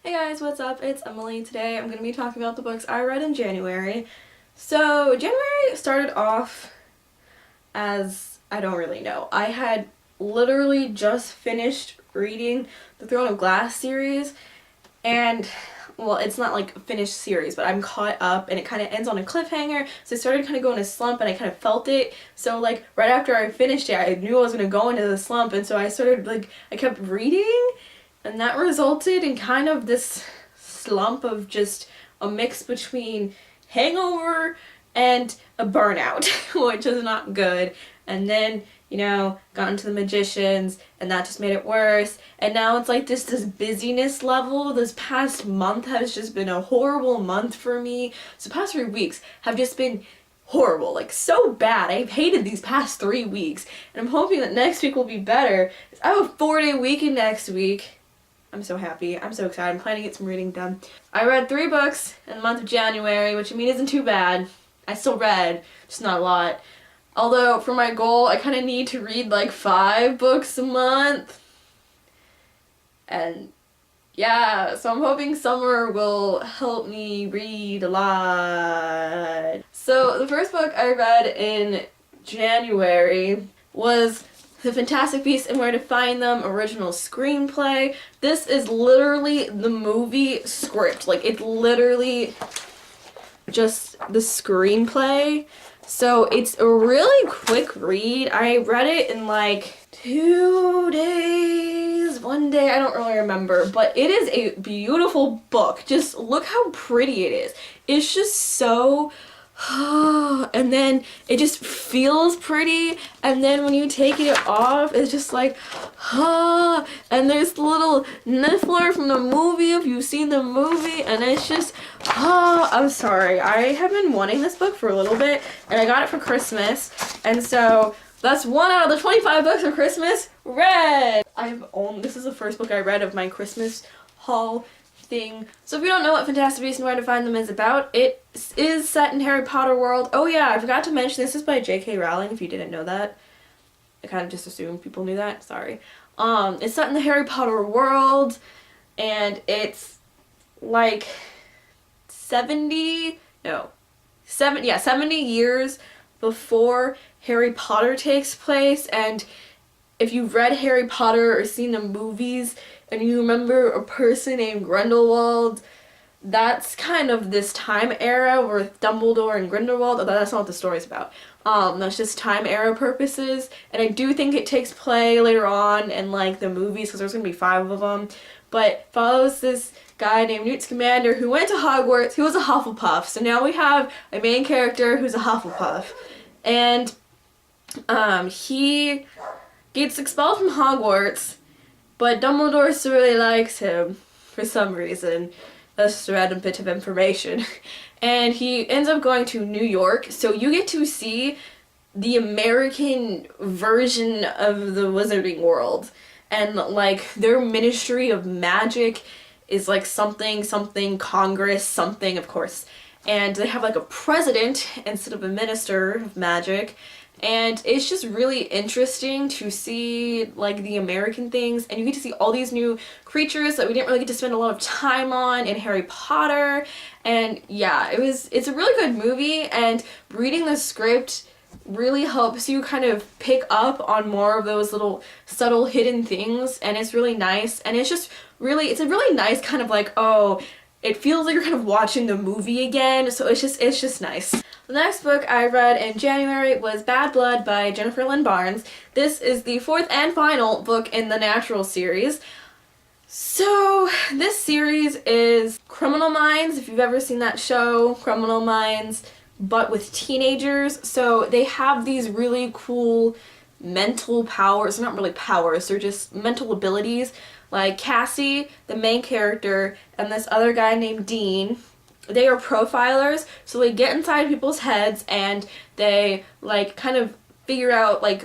Hey guys, what's up? It's Emily. Today I'm going to be talking about the books I read in January. So, January started off as, I don't really know. I had literally just finished reading the Throne of Glass series, and, well, it's not like a finished series, but I'm caught up, and it kind of ends on a cliffhanger, so I started kind of going in a slump, and I kind of felt it. So, like, right after I finished it, I knew I was going to go into the slump, and so I started, I kept reading, and that resulted in kind of this slump of just a mix between hangover and a burnout, which is not good. And then, got into the magicians, and that just made it worse. And now it's like this busyness level. This past month has just been a horrible month for me. So the past 3 weeks have just been horrible, like so bad. I've hated these past 3 weeks, and I'm hoping that next week will be better. I have a 4-day weekend next week. I'm so happy. I'm so excited. I'm planning to get some reading done. I read 3 books in the month of January, which I mean isn't too bad. I still read, just not a lot. Although for my goal, I kind of need to read like 5 books a month. And yeah, so I'm hoping summer will help me read a lot. So the first book I read in January was The Fantastic Beasts and Where to Find Them original screenplay. This is literally the movie script. Like, it's literally just the screenplay. So it's a really quick read. I read it in like 2 days, 1 day, I don't really remember. But it is a beautiful book. Just look how pretty it is. It's just so... and then it just feels pretty, and then when you take it off, it's just like, and there's the little niffler from the movie, if you've seen the movie, and it's just, I'm sorry, I have been wanting this book for a little bit, and I got it for Christmas, and so that's 1 out of the 25 books for Christmas read. This is the first book I read of my Christmas haul thing. So if you don't know what Fantastic Beasts and Where to Find Them is about, it is set in Harry Potter world. Oh yeah, I forgot to mention this is by J.K. Rowling, if you didn't know that. I kind of just assumed people knew that, sorry. It's set in the Harry Potter world, and it's like 70 years before Harry Potter takes place, and if you've read Harry Potter or seen the movies and you remember a person named Grindelwald, that's kind of this time era with Dumbledore and Grindelwald, although that's not what the story's about. That's just time era purposes, and I do think it takes play later on in like the movies, because there's going to be 5 of them, but follows this guy named Newt Scamander who went to Hogwarts. He was a Hufflepuff, so now we have a main character who's a Hufflepuff, and he gets expelled from Hogwarts, but Dumbledore still really likes him for some reason. That's just a random bit of information. And he ends up going to New York, so you get to see the American version of the wizarding world. And like their Ministry of Magic is like something Congress, something, of course. And they have like a president instead of a minister of magic. And it's just really interesting to see like the American things, and you get to see all these new creatures that we didn't really get to spend a lot of time on in Harry Potter. And yeah, it's a really good movie, and reading the script really helps you kind of pick up on more of those little subtle hidden things, and it's really nice. And it's a really nice kind of like, oh, it feels like you're kind of watching the movie again, so it's just nice. The next book I read in January was Bad Blood by Jennifer Lynn Barnes. This is the 4th and final book in the Natural series. So this series is Criminal Minds, if you've ever seen that show, Criminal Minds, but with teenagers. So they have these really cool mental powers, not really powers, they're just mental abilities. Like Cassie, the main character, and this other guy named Dean, they are profilers, so they get inside people's heads and they like kind of figure out like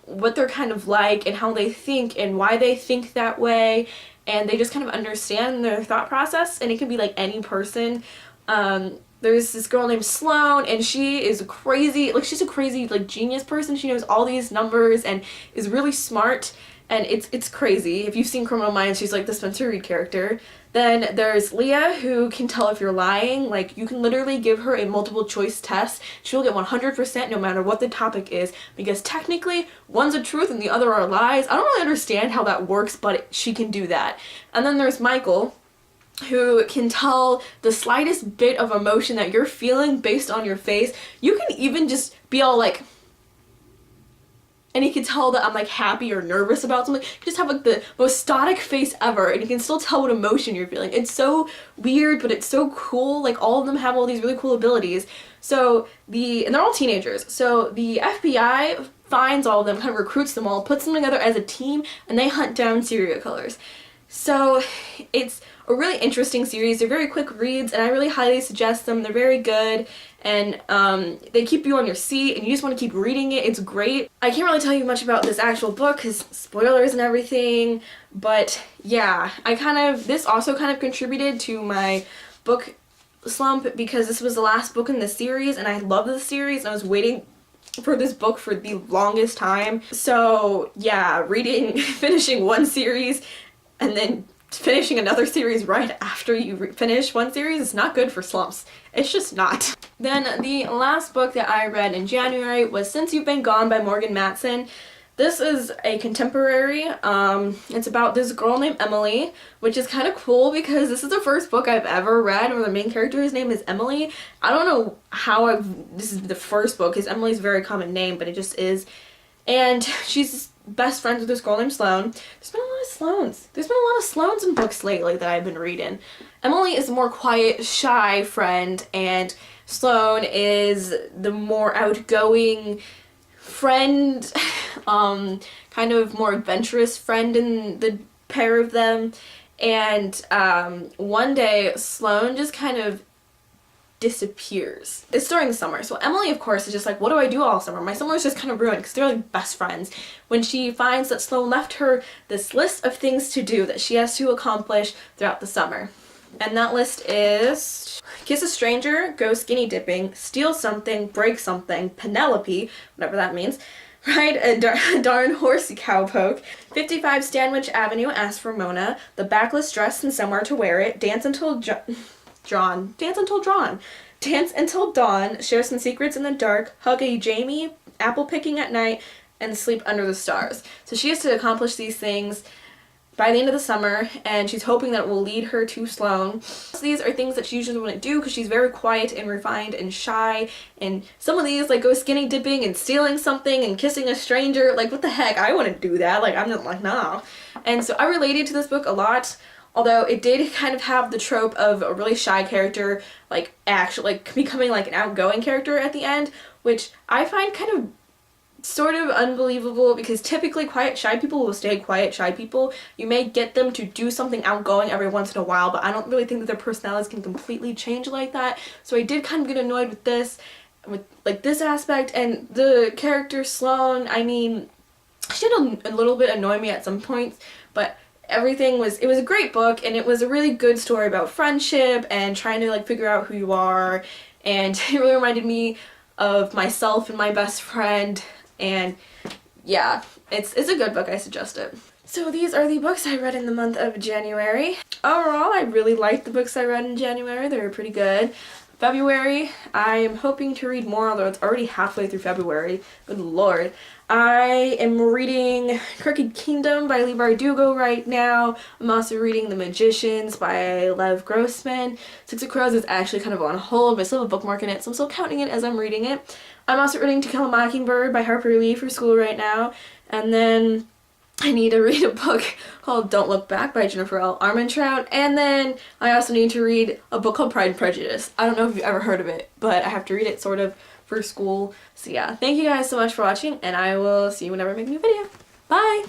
what they're kind of like and how they think and why they think that way, and they just kind of understand their thought process, and it can be like any person. There's this girl named Sloane, and she is crazy, like she's a crazy like genius person. She knows all these numbers and is really smart. And it's crazy. If you've seen Criminal Minds, she's like the Spencer Reid character. Then there's Leah, who can tell if you're lying. Like, you can literally give her a multiple choice test. She will get 100% no matter what the topic is, because technically one's a truth and the other are lies. I don't really understand how that works, but she can do that. And then there's Michael, who can tell the slightest bit of emotion that you're feeling based on your face. You can even just be all like, and he can tell that I'm like happy or nervous about something. You just have like the most stoic face ever, and you can still tell what emotion you're feeling. It's so weird, but it's so cool. Like, all of them have all these really cool abilities. So and they're all teenagers. So the FBI finds all of them, kind of recruits them all, puts them together as a team, and they hunt down serial killers. So it's a really interesting series. They're very quick reads, and I really highly suggest them. They're very good, and they keep you on your seat, and you just want to keep reading it. It's great. I can't really tell you much about this actual book because spoilers and everything, but yeah, this also kind of contributed to my book slump, because this was the last book in the series, and I love the series, and I was waiting for this book for the longest time. So yeah, finishing one series and then finishing another series right after you finish one series is not good for slumps. It's just not. Then the last book that I read in January was Since You've Been Gone by Morgan Matson. This is a contemporary. It's about this girl named Emily, which is kind of cool because this is the first book I've ever read where the main character's name is Emily. I don't know how this is the first book, because Emily's a very common name, but it just is. And she's best friends with this girl named Sloane. There's been a lot of Sloanes. There's been a lot of Sloanes in books lately that I've been reading. Emily is a more quiet, shy friend, and Sloane is the more outgoing friend, kind of more adventurous friend in the pair of them. And one day, Sloane just kind of disappears. It's during the summer, so Emily, of course, is just like, what do I do all summer? My summer is just kind of ruined, because they're like best friends. When she finds that Sloane left her this list of things to do that she has to accomplish throughout the summer. And that list is kiss a stranger, go skinny dipping, steal something, break something, Penelope, whatever that means, ride a darn horsey cowpoke, 55 Stanwich Avenue, ask for Mona, the backless dress and somewhere to wear it, dance until dance until dawn, share some secrets in the dark, hug a Jamie, apple picking at night, and sleep under the stars. So she has to accomplish these things by the end of the summer, and she's hoping that it will lead her to Sloane. So these are things that she usually wouldn't do because she's very quiet and refined and shy, and some of these, like go skinny dipping and stealing something and kissing a stranger, like what the heck, I wouldn't do that, like I'm not like, nah. And so I related to this book a lot, although it did kind of have the trope of a really shy character, like actually like becoming like an outgoing character at the end, which I find kind of sort of unbelievable, because typically quiet shy people will stay quiet shy people. You may get them to do something outgoing every once in a while, but I don't really think that their personalities can completely change like that. So I did kind of get annoyed with this, with like this aspect. And the character Sloane, I mean, she did a little bit annoy me at some points, but it was a great book, and it was a really good story about friendship and trying to like figure out who you are, and it really reminded me of myself and my best friend. And yeah, it's a good book. I suggest it. So these are the books I read in the month of January. Overall, I really liked the books I read in January. They were pretty good. February, I'm hoping to read more, although it's already halfway through February. Good lord. I am reading Crooked Kingdom by Leigh Bardugo right now. I'm also reading The Magicians by Lev Grossman. Six of Crows is actually kind of on hold, but I still have a bookmark in it, so I'm still counting it as I'm reading it. I'm also reading To Kill a Mockingbird by Harper Lee for school right now. And then I need to read a book called Don't Look Back by Jennifer L. Armentrout. And then I also need to read a book called Pride and Prejudice. I don't know if you've ever heard of it, but I have to read it sort of for school. So yeah, thank you guys so much for watching, and I will see you whenever I make a new video. Bye!